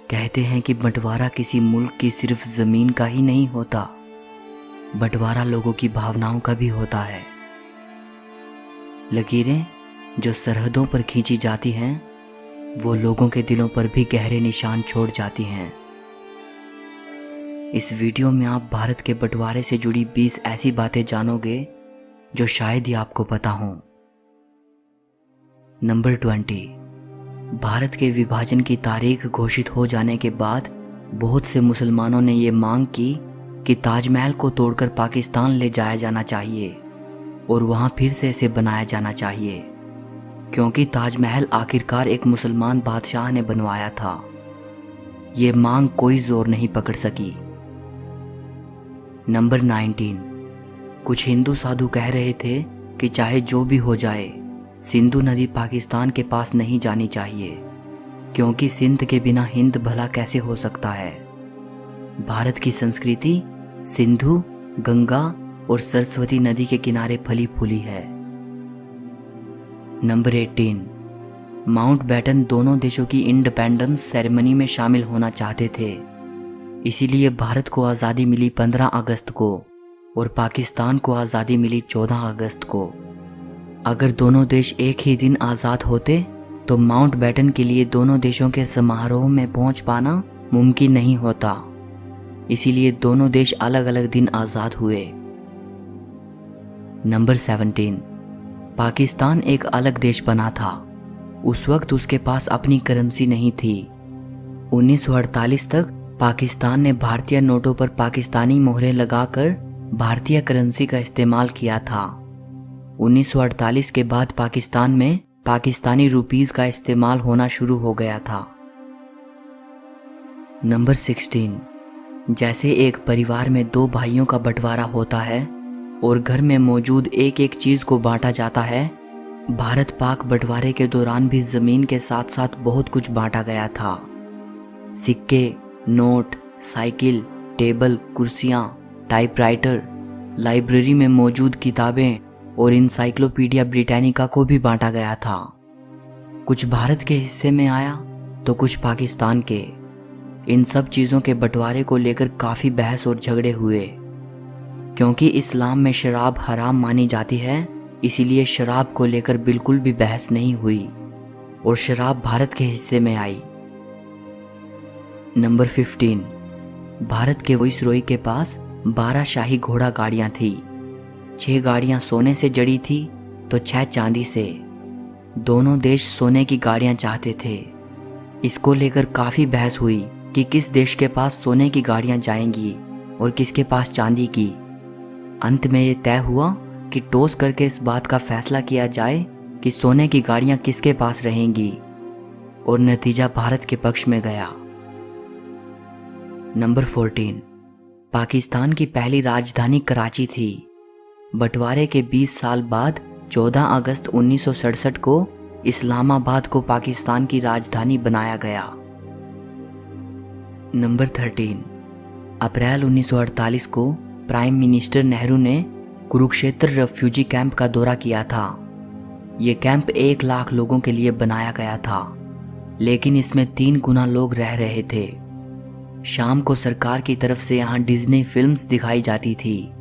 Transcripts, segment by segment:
कहते हैं कि बंटवारा किसी मुल्क की सिर्फ ज़मीन का ही नहीं होता, बंटवारा लोगों की भावनाओं का भी होता है। लकीरें जो सरहदों पर खींची जाती हैं वो लोगों के दिलों पर भी गहरे निशान छोड़ जाती हैं। इस वीडियो में आप भारत के बंटवारे से जुड़ी 20 ऐसी बातें जानोगे जो शायद ही आपको पता हों। नंबर 20। भारत के विभाजन की तारीख घोषित हो जाने के बाद बहुत से मुसलमानों ने ये मांग की कि ताजमहल को तोड़कर पाकिस्तान ले जाया जाना चाहिए और वहाँ फिर से इसे बनाया जाना चाहिए, क्योंकि ताजमहल आखिरकार एक मुसलमान बादशाह ने बनवाया था। ये मांग कोई जोर नहीं पकड़ सकी। नंबर 19। कुछ हिंदू साधु कह रहे थे कि चाहे जो भी हो जाए सिंधु नदी पाकिस्तान के पास नहीं जानी चाहिए, क्योंकि सिंध के बिना हिंद भला कैसे हो सकता है। भारत की संस्कृति सिंधु, गंगा और सरस्वती नदी के किनारे फली फूली है। नंबर 18। माउंटबेटन दोनों देशों की इंडिपेंडेंस सेरेमनी में शामिल होना चाहते थे, इसीलिए भारत को आज़ादी मिली 15 अगस्त को और पाकिस्तान को आज़ादी मिली 14 अगस्त को। अगर दोनों देश एक ही दिन आज़ाद होते तो माउंटबेटन के लिए दोनों देशों के समारोह में पहुंच पाना मुमकिन नहीं होता, इसीलिए दोनों देश अलग अलग दिन आज़ाद हुए। नंबर 17। पाकिस्तान एक अलग देश बना था। उस वक्त उसके पास अपनी करेंसी नहीं थी। 1948 तक पाकिस्तान ने भारतीय नोटों पर पाकिस्तानी मोहरें लगाकर भारतीय करेंसी का इस्तेमाल किया था। 1948 के बाद पाकिस्तान में पाकिस्तानी रुपीस का इस्तेमाल होना शुरू हो गया था। नंबर 16। जैसे एक परिवार में 2 भाइयों का बंटवारा होता है और घर में मौजूद एक एक चीज को बांटा जाता है, भारत पाक बंटवारे के दौरान भी जमीन के साथ साथ बहुत कुछ बांटा गया था। सिक्के, नोट, साइकिल, टेबल, कुर्सियां, टाइपराइटर, लाइब्रेरी में मौजूद किताबें और इनसाइक्लोपीडिया ब्रिटानिका को भी बांटा गया था। कुछ भारत के हिस्से में आया तो कुछ पाकिस्तान के। इन सब चीज़ों के बंटवारे को लेकर काफ़ी बहस और झगड़े हुए, क्योंकि इस्लाम में शराब हराम मानी जाती है, इसीलिए शराब को लेकर बिल्कुल भी बहस नहीं हुई और शराब भारत के हिस्से में आई। नंबर 15। भारत के वाइसरॉय के पास 12 शाही घोड़ा गाड़ियां थी। 6 गाड़ियां सोने से जड़ी थी तो 6 चांदी से। दोनों देश सोने की गाड़ियां चाहते थे। इसको लेकर काफ़ी बहस हुई कि किस देश के पास सोने की गाड़ियां जाएंगी और किसके पास चांदी की। अंत में ये तय हुआ कि टॉस करके इस बात का फैसला किया जाए कि सोने की गाड़ियां किसके पास रहेंगी, और नतीजा भारत के पक्ष में गया। नंबर 14। पाकिस्तान की पहली राजधानी कराची थी। बंटवारे के 20 साल बाद 14 अगस्त 1967 को इस्लामाबाद को पाकिस्तान की राजधानी बनाया गया। नंबर 13। अप्रैल 1948 को प्राइम मिनिस्टर नेहरू ने कुरुक्षेत्र रेफ्यूजी कैंप का दौरा किया था। ये कैंप 1 लाख लोगों के लिए बनाया गया था, लेकिन इसमें 3 गुना लोग रह रहे थे। शाम को सरकार की तरफ से यहाँ डिज्नी फिल्म्स दिखाई जाती थी,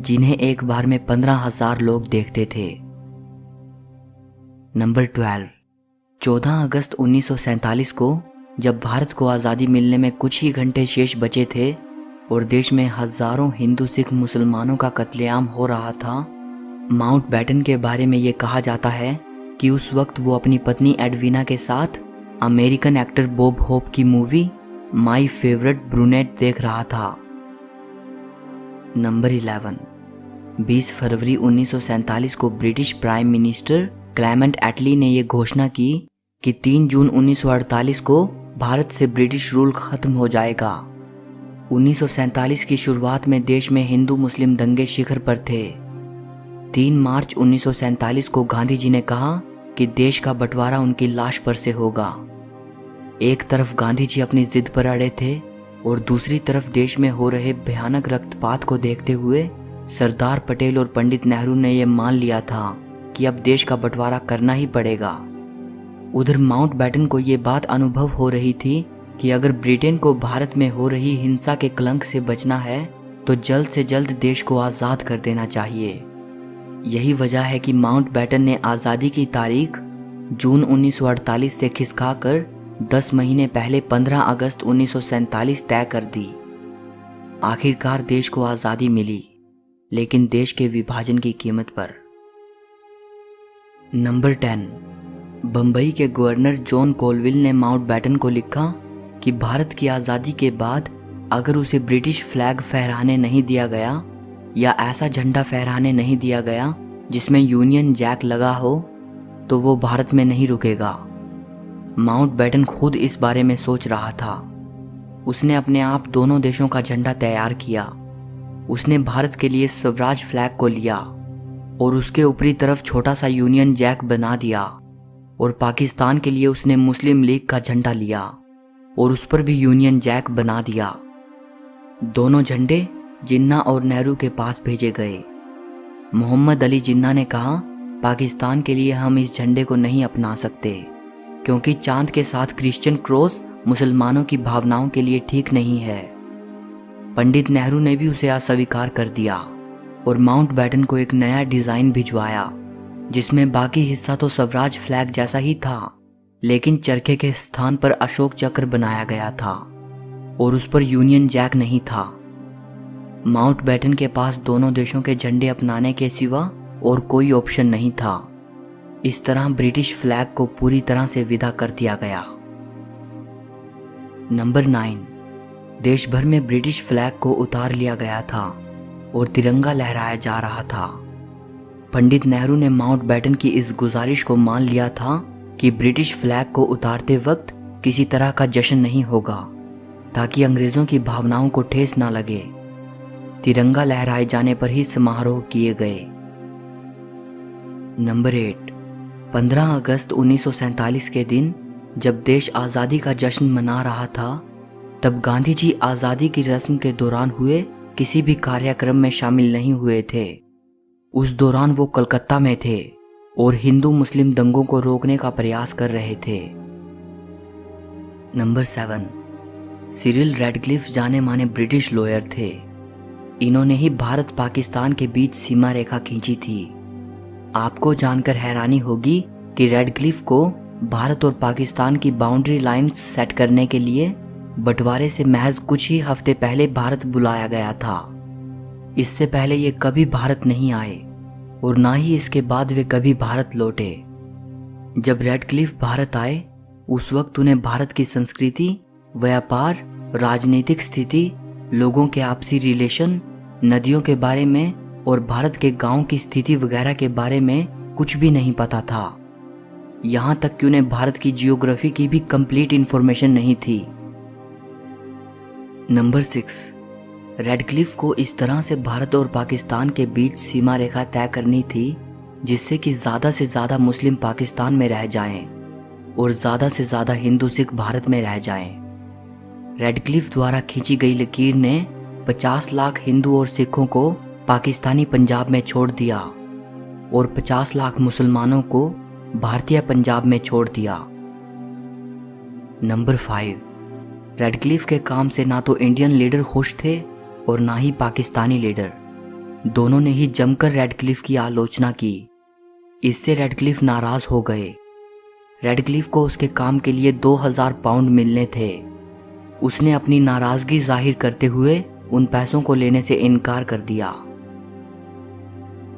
जिन्हें एक बार में 15,000 लोग देखते थे। नंबर 12। 14 अगस्त 1947 को जब भारत को आज़ादी मिलने में कुछ ही घंटे शेष बचे थे और देश में हजारों हिंदू सिख मुसलमानों का कत्लेआम हो रहा था, माउंटबेटन के बारे में ये कहा जाता है कि उस वक्त वो अपनी पत्नी एडविना के साथ अमेरिकन एक्टर बॉब होप की मूवी माई फेवरेट ब्रूनेट देख रहा था। नंबर 11। 20 फरवरी 1947 को ब्रिटिश प्राइम मिनिस्टर क्लेमेंट एटली ने यह घोषणा की कि 3 जून 1948 को भारत से ब्रिटिश रूल खत्म हो जाएगा। 1947 की शुरुआत में देश में हिंदू मुस्लिम दंगे शिखर पर थे। 3 मार्च 1947 को गांधी जी ने कहा कि देश का बंटवारा उनकी लाश पर से होगा। एक तरफ गांधी जी अपनी जिद पर अड़े थे और दूसरी तरफ देश में हो रहे भयानक रक्तपात को देखते हुए सरदार पटेल और पंडित नेहरू ने यह मान लिया था कि अब देश का बंटवारा करना ही पड़ेगा। उधर माउंटबेटन को ये बात अनुभव हो रही थी कि अगर ब्रिटेन को भारत में हो रही हिंसा के कलंक से बचना है तो जल्द से जल्द देश को आज़ाद कर देना चाहिए। यही वजह है कि माउंटबेटन ने आज़ादी की तारीख जून 1948 से खिसकाकर 10 महीने पहले 15 अगस्त 1947 तय कर दी। आखिरकार देश को आज़ादी मिली, लेकिन देश के विभाजन की कीमत पर। नंबर 10, बंबई के गवर्नर जॉन कोलविल ने माउंटबेटन को लिखा कि भारत की आज़ादी के बाद अगर उसे ब्रिटिश फ्लैग फहराने नहीं दिया गया या ऐसा झंडा फहराने नहीं दिया गया जिसमें यूनियन जैक लगा हो तो वो भारत में नहीं रुकेगा। माउंटबेटन खुद इस बारे में सोच रहा था। उसने अपने आप दोनों देशों का झंडा तैयार किया। उसने भारत के लिए स्वराज फ्लैग को लिया और उसके ऊपरी तरफ छोटा सा यूनियन जैक बना दिया, और पाकिस्तान के लिए उसने मुस्लिम लीग का झंडा लिया और उस पर भी यूनियन जैक बना दिया। दोनों झंडे जिन्ना और नेहरू के पास भेजे गए। मोहम्मद अली जिन्ना ने कहा, पाकिस्तान के लिए हम इस झंडे को नहीं अपना सकते क्योंकि चांद के साथ क्रिश्चियन क्रॉस मुसलमानों की भावनाओं के लिए ठीक नहीं है। पंडित नेहरू ने भी उसे अस्वीकार कर दिया और माउंटबेटन को एक नया डिज़ाइन भिजवाया जिसमें बाकी हिस्सा तो स्वराज फ्लैग जैसा ही था, लेकिन चरखे के स्थान पर अशोक चक्र बनाया गया था और उस पर यूनियन जैक नहीं था। माउंटबेटन के पास दोनों देशों के झंडे अपनाने के सिवा और कोई ऑप्शन नहीं था। इस तरह ब्रिटिश फ्लैग को पूरी तरह से विदा कर दिया गया। नंबर 9, देश भर में ब्रिटिश फ्लैग को उतार लिया गया था और तिरंगा लहराया जा रहा था। पंडित नेहरू ने माउंटबेटन की इस गुजारिश को मान लिया था कि ब्रिटिश फ्लैग को उतारते वक्त किसी तरह का जश्न नहीं होगा ताकि अंग्रेजों की भावनाओं को ठेस ना लगे। तिरंगा लहराए जाने पर ही समारोह किए गए। नंबर 8, 15 अगस्त 1947 के दिन जब देश आज़ादी का जश्न मना रहा था, तब गांधी जी आज़ादी की रस्म के दौरान हुए किसी भी कार्यक्रम में शामिल नहीं हुए थे। उस दौरान वो कलकत्ता में थे और हिंदू मुस्लिम दंगों को रोकने का प्रयास कर रहे थे। नंबर 7, सिरिल रैडक्लिफ जाने माने ब्रिटिश लॉयर थे। इन्होंने ही भारत पाकिस्तान के बीच सीमा रेखा खींची थी। आपको जानकर हैरानी होगी कि रैडक्लिफ को भारत और पाकिस्तान की बाउंड्री लाइंस सेट करने के लिए बंटवारे से महज कुछ ही हफ्ते पहले भारत बुलाया गया था। इससे पहले ये कभी भारत नहीं आए और ना ही इसके बाद वे कभी भारत लौटे। जब रैडक्लिफ भारत आए उस वक्त उन्हें भारत की संस्कृति, व्यापार, राजनीतिक स्थिति, लोगों के आपसी रिलेशन, नदियों के बारे में और भारत के गांव की स्थिति वगैरह के बारे में कुछ भी नहीं पता था। यहाँ तक कि उन्हें भारत की जियोग्राफी की भी कंप्लीट इंफॉर्मेशन नहीं थी। नंबर 6, रैडक्लिफ को इस तरह से भारत और पाकिस्तान के बीच सीमा रेखा तय करनी थी जिससे कि ज़्यादा से ज़्यादा मुस्लिम पाकिस्तान में रह जाएं और ज़्यादा से ज़्यादा हिंदू सिख भारत में रह जाएं। रैडक्लिफ द्वारा खींची गई लकीर ने 50 लाख हिंदू और सिखों को पाकिस्तानी पंजाब में छोड़ दिया और 50 लाख मुसलमानों को भारतीय पंजाब में छोड़ दिया। नंबर 5, रैडक्लिफ के काम से ना तो इंडियन लीडर खुश थे और ना ही पाकिस्तानी लीडर। दोनों ने ही जमकर रैडक्लिफ की आलोचना की। इससे रैडक्लिफ नाराज हो गए। रैडक्लिफ को उसके काम के लिए 2000 पाउंड मिलने थे। उसने अपनी नाराजगी जाहिर करते हुए उन पैसों को लेने से इनकार कर दिया।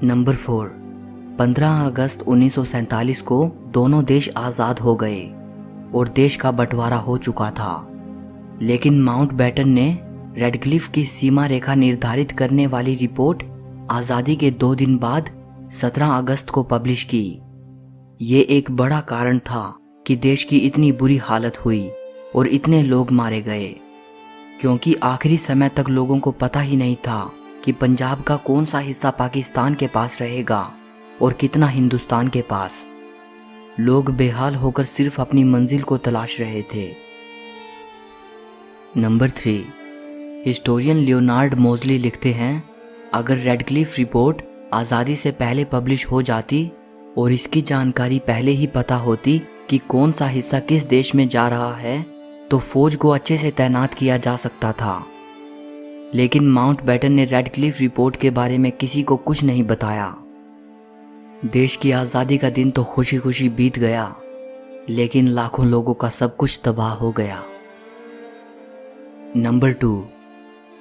नंबर 4, 15 अगस्त 1947 को दोनों देश आज़ाद हो गए और देश का बंटवारा हो चुका था। लेकिन माउंटबेटन ने रैडक्लिफ की सीमा रेखा निर्धारित करने वाली रिपोर्ट आज़ादी के 2 दिन बाद 17 अगस्त को पब्लिश की। ये एक बड़ा कारण था कि देश की इतनी बुरी हालत हुई और इतने लोग मारे गए, क्योंकि आखिरी समय तक लोगों को पता ही नहीं था कि पंजाब का कौन सा हिस्सा पाकिस्तान के पास रहेगा और कितना हिंदुस्तान के पास। लोग बेहाल होकर सिर्फ अपनी मंजिल को तलाश रहे थे। नंबर 3, हिस्टोरियन लियोनार्ड मोज़ली लिखते हैं, अगर रैडक्लिफ रिपोर्ट आज़ादी से पहले पब्लिश हो जाती और इसकी जानकारी पहले ही पता होती कि कौन सा हिस्सा किस देश में जा रहा है, तो फौज को अच्छे से तैनात किया जा सकता था। लेकिन माउंटबेटन ने रेडक्लिफ रिपोर्ट के बारे में किसी को कुछ नहीं बताया। देश की आज़ादी का दिन तो खुशी खुशी बीत गया, लेकिन लाखों लोगों का सब कुछ तबाह हो गया। नंबर 2,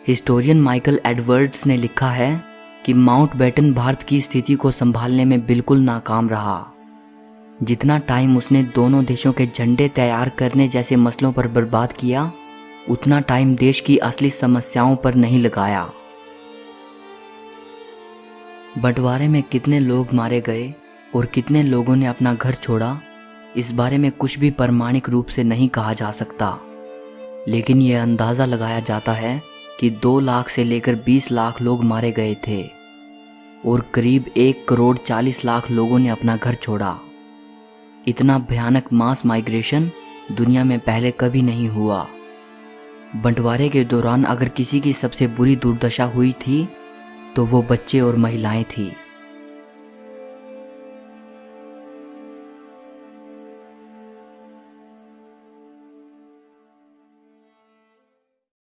हिस्टोरियन माइकल एडवर्ड्स ने लिखा है कि माउंटबेटन भारत की स्थिति को संभालने में बिल्कुल नाकाम रहा। जितना टाइम उसने दोनों देशों के झंडे तैयार करने जैसे मसलों पर बर्बाद किया, उतना टाइम देश की असली समस्याओं पर नहीं लगाया। बंटवारे में कितने लोग मारे गए और कितने लोगों ने अपना घर छोड़ा, इस बारे में कुछ भी प्रमाणिक रूप से नहीं कहा जा सकता। लेकिन यह अंदाज़ा लगाया जाता है कि 2 लाख से लेकर 20 लाख लोग मारे गए थे और करीब 1 करोड़ 40 लाख लोगों ने अपना घर छोड़ा। इतना भयानक मास माइग्रेशन दुनिया में पहले कभी नहीं हुआ। बंटवारे के दौरान अगर किसी की सबसे बुरी दुर्दशा हुई थी तो वो बच्चे और महिलाएं थी।